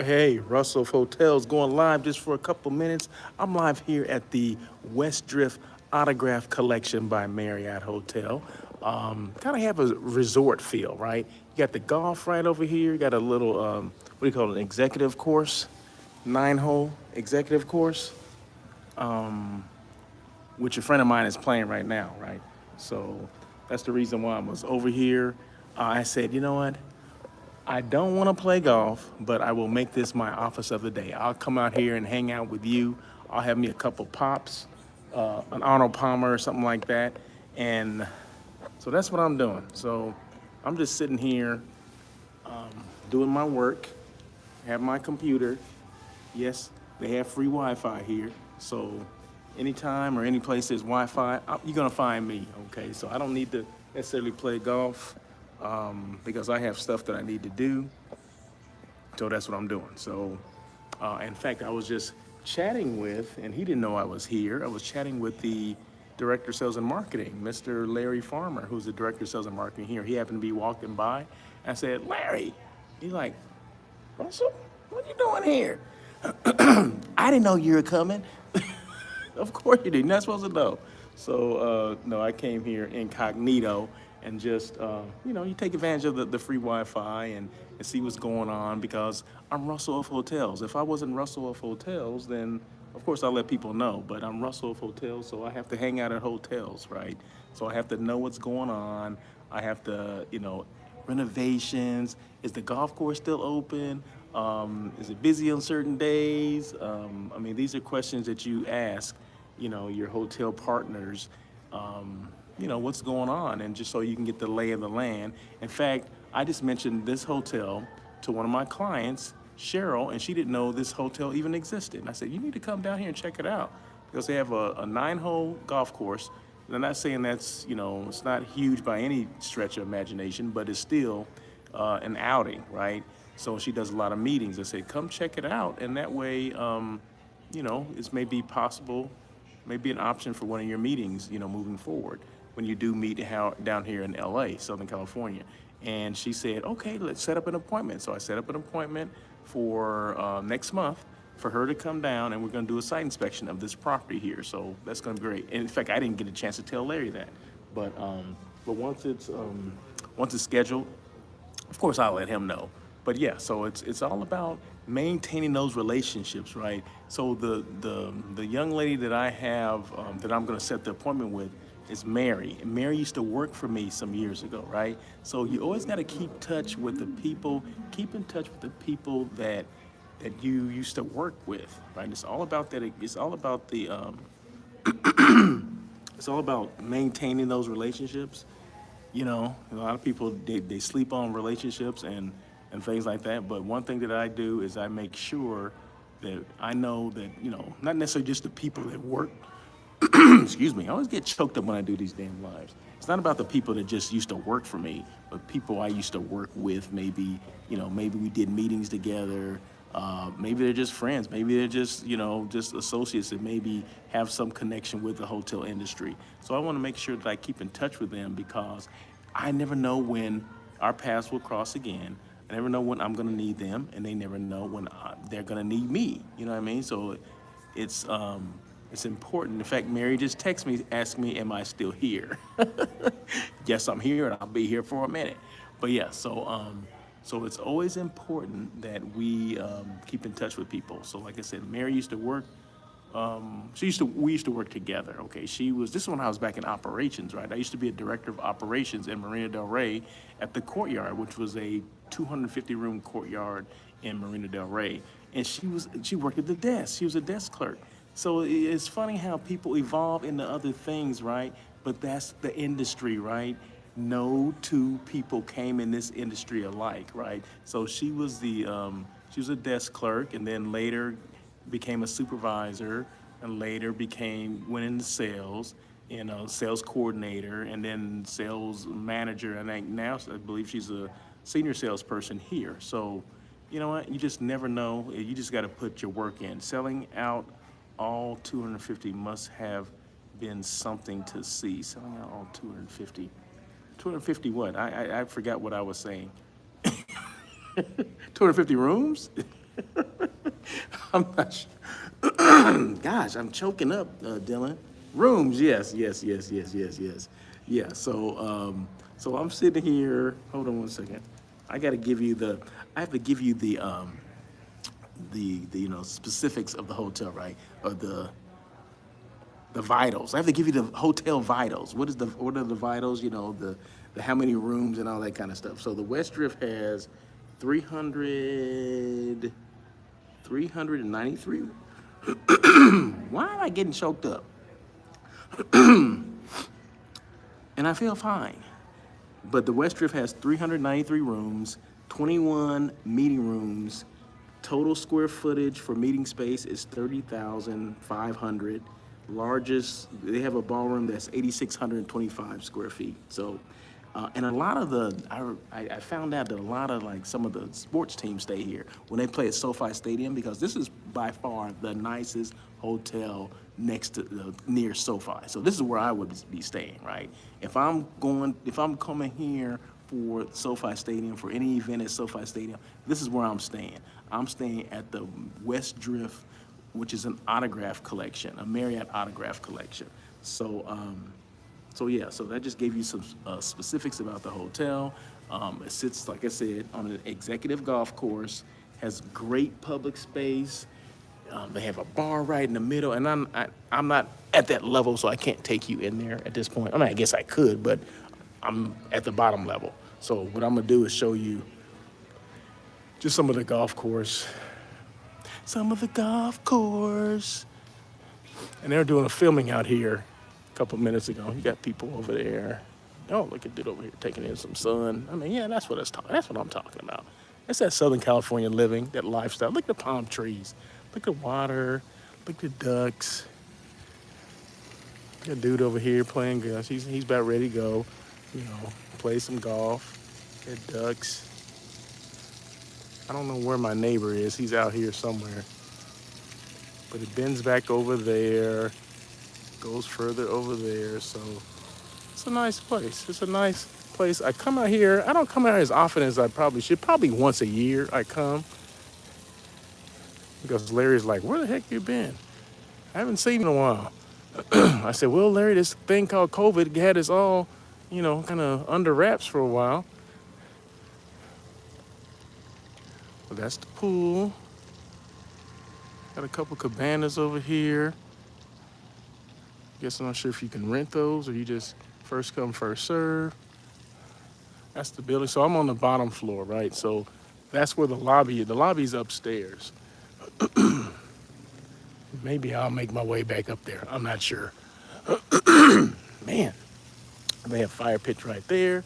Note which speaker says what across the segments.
Speaker 1: Hey, Russell Hotels going live just for a couple minutes. I'm live here at the Westdrift Autograph Collection by Marriott Hotel. Kind of have a resort feel, right? You got the golf right over here. You got a little, what do you call it, an executive course, 9-hole executive course, which a friend of mine is playing right now, right? So that's the reason why I was over here. I said, you know what? I don't want to play golf, but I will make this my office of the day. I'll come out here and hang out with you. I'll have me a couple pops, an Arnold Palmer or something like that. And so that's what I'm doing. So I'm just sitting here doing my work, have my computer. Yes, they have free Wi-Fi here. So anytime or any place there's Wi-Fi, you're gonna find me. Okay, so I don't need to necessarily play golf because I have stuff that I need to do. So that's what I'm doing. So, in fact, I was just chatting with, and he didn't know I was here. I was chatting with the director of sales and marketing, Mr. Larry Farmer, who's the director of sales and marketing here. He happened to be walking by. I said, Larry. He's like, Russell, what you doing here? I didn't know you were coming. Of course you did. You're not supposed to know. So, no, I came here incognito and just, you take advantage of the free Wi-Fi and see what's going on because I'm Russell of Hotels. If I wasn't Russell of Hotels, then of course I'll let people know, but I'm Russell of Hotels, so I have to hang out at hotels, right? So I have to know what's going on. I have to, renovations. Is the golf course still open? Is it busy on certain days? These are questions that you ask, your hotel partners, what's going on, and just so you can get the lay of the land. In fact, I just mentioned this hotel to one of my clients, Cheryl, and she didn't know this hotel even existed. And I said, you need to come down here and check it out because they have a 9-hole golf course. And I'm not saying that's, it's not huge by any stretch of imagination, but it's still an outing, right? So she does a lot of meetings. I said, come check it out. And that way, it's maybe possible, maybe an option for one of your meetings, moving forward when you do meet down here in LA, Southern California. And she said, okay, let's set up an appointment. So I set up an appointment for next month for her to come down, and we're going to do a site inspection of this property here. So that's going to be great. And in fact, I didn't get a chance to tell Larry that, but once it's scheduled, of course I'll let him know. But yeah, so it's all about maintaining those relationships, right? So the young lady that I have that I'm going to set the appointment with is Mary. And Mary used to work for me some years ago, right? So you always got to keep in touch with the people that you used to work with, right? It's all about that. It's all about the it's all about maintaining those relationships. A lot of people they sleep on relationships and things like that. But one thing that I do is I make sure that I know that not necessarily just the people that work. Excuse me. I always get choked up when I do these damn lives. It's not about the people that just used to work for me, but people I used to work with. Maybe maybe we did meetings together. Maybe they're just friends. Maybe they're just just associates that maybe have some connection with the hotel industry. So I want to make sure that I keep in touch with them because I never know when our paths will cross again. I never know when I'm going to need them, and they never know when they're going to need me. You know what I mean? So it's important. In fact, Mary just texted me, asked me, am I still here? Yes, I'm here, and I'll be here for a minute. But yeah, so it's always important that we keep in touch with people. So like I said, Mary used to work. We used to work together. Okay, this is when I was back in operations, right? I used to be a director of operations in Marina Del Rey at the Courtyard, which was a 250-room courtyard in Marina Del Rey. And she worked at the desk. She was a desk clerk. So it's funny how people evolve into other things, right? But that's the industry, right? No two people came in this industry alike, right? So she was a desk clerk, and then later became a supervisor, and later went into sales, sales coordinator, and then sales manager. And now I believe she's a senior salesperson here. So, you know what? You just never know. You just got to put your work in. Selling out all 250 must have been something to see. Selling out all 250. 250 what? I forgot what I was saying. 250 rooms? I'm not sure. Gosh, I'm choking up, Dylan. Rooms, yes, yes, yes, yes, yes, yes. Yeah, so I'm sitting here, hold on one second. I have to give you the specifics of the hotel, right? Or the vitals. I have to give you the hotel vitals. What are the vitals? The how many rooms and all that kind of stuff. So the Westdrift has 300, 393. Why am I getting choked up? And I feel fine. But the Westdrift has 393 rooms, 21 meeting rooms. Total square footage for meeting space is 30,500. Largest, they have a ballroom that's 8,625 square feet. So, and a lot of I found out that a lot of like some of the sports teams stay here when they play at SoFi Stadium because this is by far the nicest hotel next to near SoFi. So this is where I would be staying, right? If I'm coming here for SoFi Stadium, for any event at SoFi Stadium, this is where I'm staying. I'm staying at the Westdrift, which is an autograph collection, a Marriott autograph collection. So yeah, so that just gave you some specifics about the hotel. It sits, like I said, on an executive golf course, has great public space. They have a bar right in the middle, and I'm not at that level, so I can't take you in there at this point. I mean, I guess I could, but I'm at the bottom level. So what I'm gonna do is show you just some of the golf course. Some of the golf course. And they were doing a filming out here a couple minutes ago. You got people over there. Oh, look at dude over here taking in some sun. I mean, yeah, that's what I'm talking about. It's that Southern California living, that lifestyle. Look at the palm trees. Look at the water. Look at the ducks. Got a dude over here playing golf. He's about ready to go, play some golf. Got ducks. I don't know where my neighbor is. He's out here somewhere. But it bends back over there, goes further over there. So it's a nice place. It's a nice place. I come out here. I don't come out here as often as I probably should. Probably once a year I come. Because Larry's like, where the heck you been? I haven't seen you in a while. I said, well, Larry, this thing called COVID had us all, kind of under wraps for a while. Well, that's the pool. Got a couple cabanas over here. Guess I'm not sure if you can rent those or you just first come, first serve. That's the building. So I'm on the bottom floor, right? So that's where the lobby's upstairs. Maybe I'll make my way back up there. I'm not sure. Man, they have fire pits right there.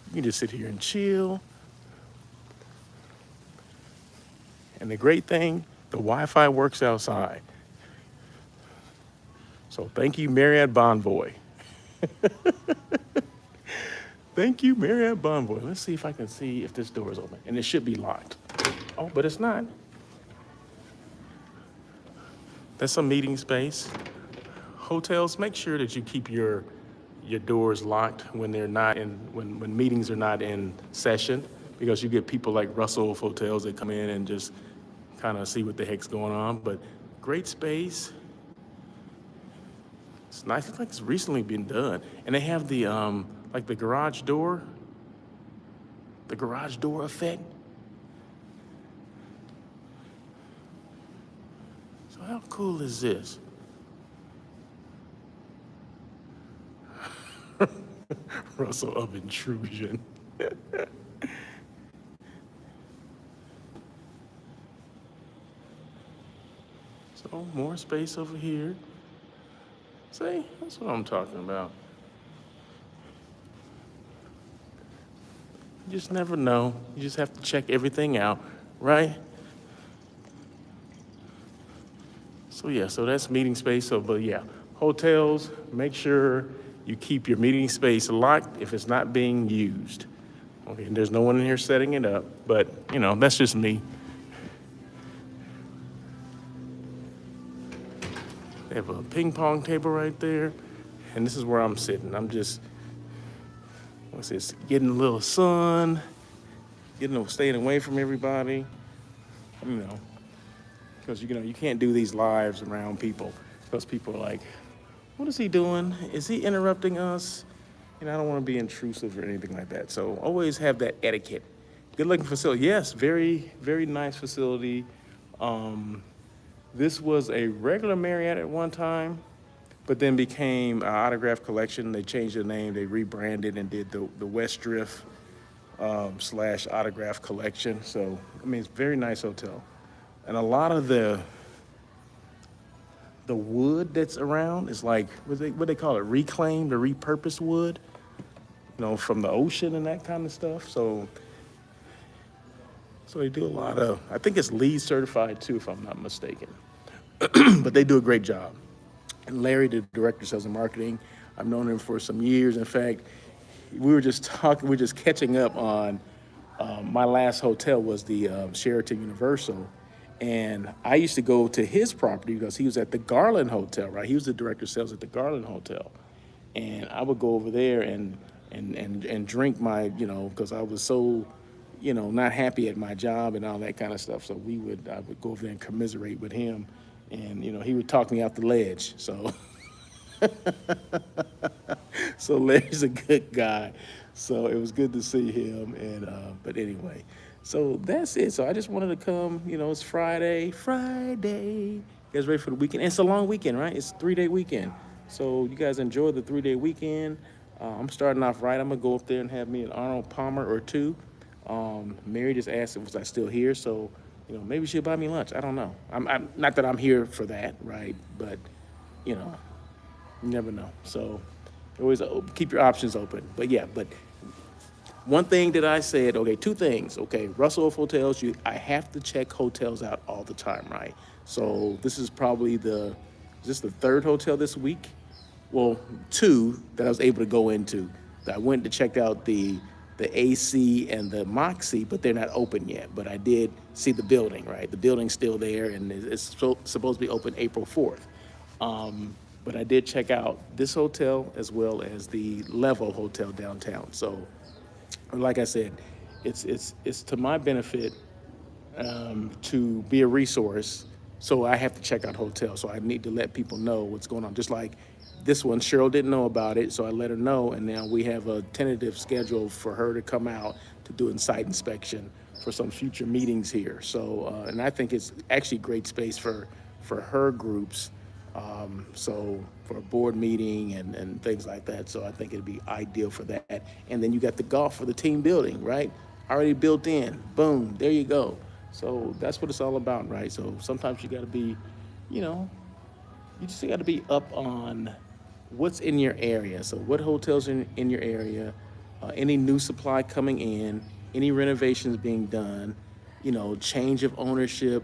Speaker 1: You can just sit here and chill. And the great thing, the Wi-Fi works outside. So thank you, Marriott Bonvoy. Thank you, Marriott Bonvoy. Let's see if I can see if this door is open. And it should be locked. Oh, but it's not. That's a meeting space. Hotels, make sure that you keep your doors locked when they're not when meetings are not in session, because you get people like Russell Hotels that come in and just kind of see what the heck's going on. But great space. It's nice. It's like it's recently been done. And they have the like the garage door effect. So how cool is this? Russell of intrusion. So more space over here. See, that's what I'm talking about. You just never know. You just have to check everything out, right? So yeah, so that's meeting space. So, but yeah, hotels, make sure you keep your meeting space locked if it's not being used. Okay, and there's no one in here setting it up, but that's just me. They have a ping pong table right there, and this is where I'm sitting. I'm just, getting a little sun, staying away from everybody. because you can't do these lives around people because people are like, what is he doing? Is he interrupting us? I don't want to be intrusive or anything like that. So always have that etiquette. Good looking facility. Yes, very, very nice facility. Um, this was a regular Marriott at one time, but then became an autograph collection. They changed the name, they rebranded and did the Westdrift slash autograph collection. So, I mean, it's a very nice hotel. And a lot of the wood that's around is like, what they call it, reclaimed or repurposed wood, from the ocean and that kind of stuff. So they do a lot of, I think it's LEED certified too, if I'm not mistaken. But they do a great job. And Larry, the director of sales and marketing, I've known him for some years. In fact, we were just catching up on my last hotel was the Sheraton Universal. And I used to go to his property because he was at the Garland Hotel, right? He was the director of sales at the Garland Hotel. And I would go over there and drink my, because I was so, not happy at my job and all that kind of stuff. So I would go over there and commiserate with him. And, he would talk me off the ledge. So, so Larry's a good guy. So it was good to see him. And, but anyway, so that's it. So I just wanted to come, it's Friday. You guys ready for the weekend? And it's a long weekend, right? It's a 3-day weekend. So you guys enjoy the 3-day weekend. I'm starting off right. I'm gonna go up there and have me an Arnold Palmer or two. Mary just asked if was I still here, so maybe she'll buy me lunch. I don't know. I'm not that I'm here for that, right? But you never know. So always keep your options open. But yeah, one thing that I said, okay, two things. Okay, Russell Hotels, I have to check hotels out all the time, right? So this is probably is this the third hotel this week? Well, two that I was able to go into. I went to check out the AC and the Moxie, but they're not open yet. But I did see the building, right? The building's still there, and it's supposed to be open April 4th. But I did check out this hotel as well as the Level Hotel downtown. So, like I said, it's to my benefit to be a resource. So I have to check out hotels. So I need to let people know what's going on. Just like this one, Cheryl didn't know about it, so I let her know, and now we have a tentative schedule for her to come out to do a site inspection for some future meetings here. So, and I think it's actually great space for her groups, so for a board meeting and things like that. So I think it'd be ideal for that. And then you got the golf for the team building, right? Already built in. Boom, there you go. So that's what it's all about, right? So sometimes you got to be, you just got to be up on what's in your area. So what hotels are in your area, any new supply coming in, any renovations being done, change of ownership,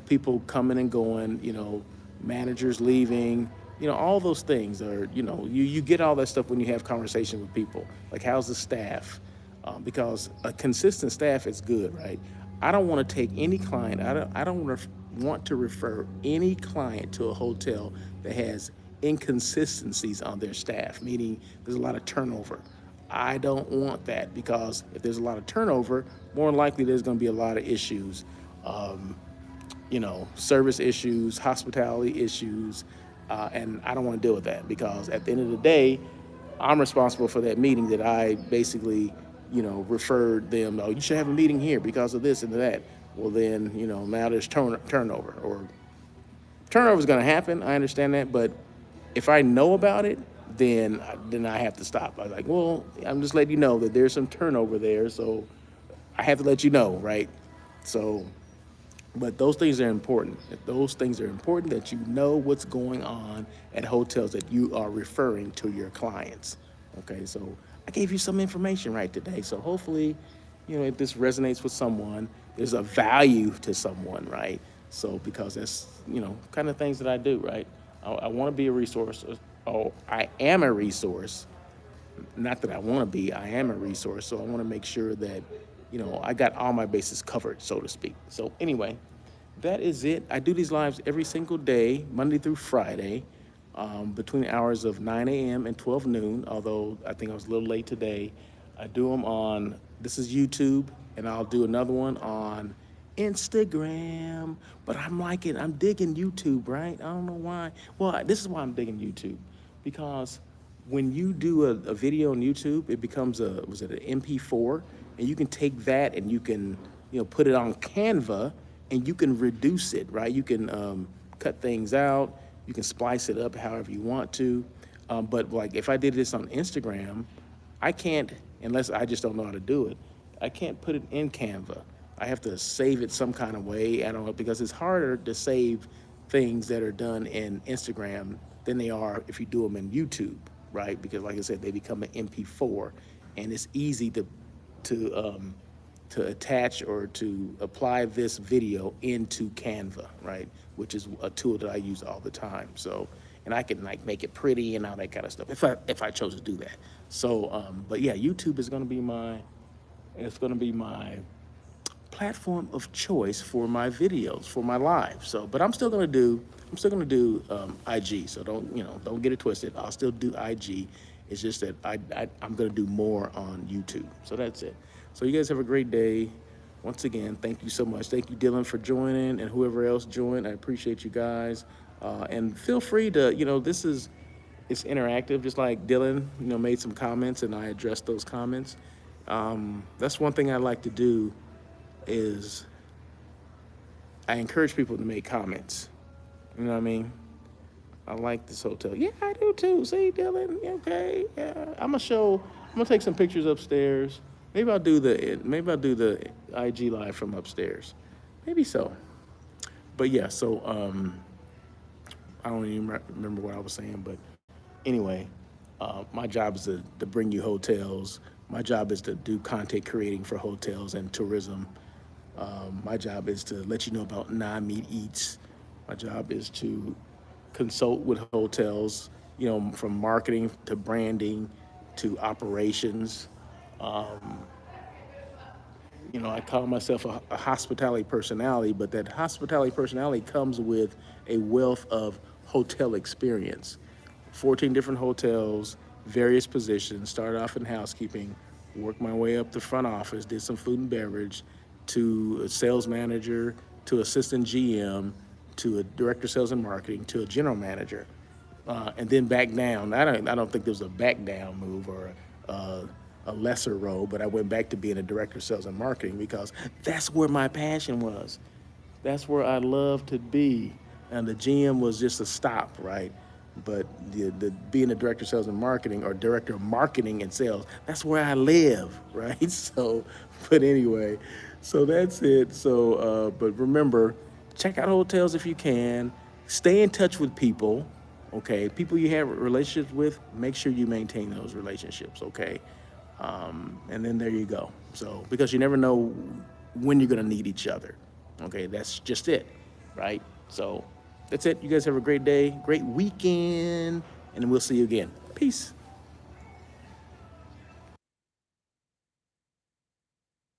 Speaker 1: people coming and going, managers leaving, all those things are, you get all that stuff when you have conversations with people. Like, how's the staff? Because a consistent staff is good, right? I don't want to take any client, I don't want to refer any client to a hotel that has inconsistencies on their staff, meaning there's a lot of turnover. I don't want that, because if there's a lot of turnover, more likely there's going to be a lot of issues, service issues, hospitality issues, and I don't want to deal with that, because at the end of the day, I'm responsible for that meeting that I basically, referred them, oh, you should have a meeting here because of this and that. Well, then, now there's turnover, or turnover is going to happen. I understand that, but if I know about it, then I have to stop. I was like, well, I'm just letting you know that there's some turnover there, so I have to let you know, right? So, but those things are important. Those things are important, that you know what's going on at hotels that you are referring to your clients. Okay, so I gave you some information right today. So hopefully, if this resonates with someone, there's a value to someone, right? So, because that's, kind of things that I do, right? I want to be a resource. Oh, I am a resource. Not that I want to be, I am a resource. So I want to make sure that, I got all my bases covered, so to speak. So anyway, that is it. I do these lives every single day, Monday through Friday, between the hours of 9 a.m. and 12 noon, although I think I was a little late today. I do them on, this is YouTube, and I'll do another one on Instagram, but I'm digging YouTube, right? I don't know why. Well, this is why I'm digging YouTube, because when you do a video on YouTube, it becomes was it an MP4, and you can take that and you can, put it on Canva, and you can reduce it, right? You can cut things out, you can splice it up however you want to. But like if I did this on Instagram, I can't, unless I just don't know how to do it, I can't put it in Canva. I have to save it some kind of way. I don't know, because it's harder to save things that are done in Instagram than they are if you do them in YouTube, right? Because like I said, they become an MP4, and it's easy to attach or to apply this video into Canva, right? Which is a tool that I use all the time. So, and I can like make it pretty and all that kind of stuff if I chose to do that. So, but yeah, YouTube is going to be my platform of choice for my videos, for my live. So, but I'm still gonna do IG. So don't get it twisted. I'll still do IG. It's just that I'm gonna do more on YouTube. So that's it. So you guys have a great day. Once again, thank you so much. Thank you, Dylan, for joining, and whoever else joined. I appreciate you guys. And feel free to, it's interactive, just like Dylan, made some comments and I addressed those comments. That's one thing I like to do is I encourage people to make comments. You know what I mean? I like this hotel. Yeah, I do too. See, Dylan? Okay. Yeah. I'm gonna take some pictures upstairs. Maybe I'll do the IG live from upstairs. Maybe so. But yeah, so I don't even remember what I was saying, but anyway, my job is to bring you hotels. My job is to do content creating for hotels and tourism. My job is to let you know about non-meat eats. My job is to consult with hotels, from marketing to branding to operations. I call myself a hospitality personality, but that hospitality personality comes with a wealth of hotel experience. 14 different hotels, various positions, started off in housekeeping, worked my way up to front office, did some food and beverage, to a sales manager, to assistant GM, to a director of sales and marketing, to a general manager, and then back down. I don't think there was a back down move or a lesser role, but I went back to being a director of sales and marketing because that's where my passion was. That's where I love to be. And the GM was just a stop, right? But the being a director of sales and marketing, or director of marketing and sales, that's where I live, right? So, but anyway, so that's it. So, but remember, check out hotels if you can. Stay in touch with people, okay? People you have relationships with, make sure you maintain those relationships, okay? And then there you go. So, because you never know when you're gonna need each other, okay? That's just it, right? So that's it. You guys have a great day, great weekend, and we'll see you again. Peace.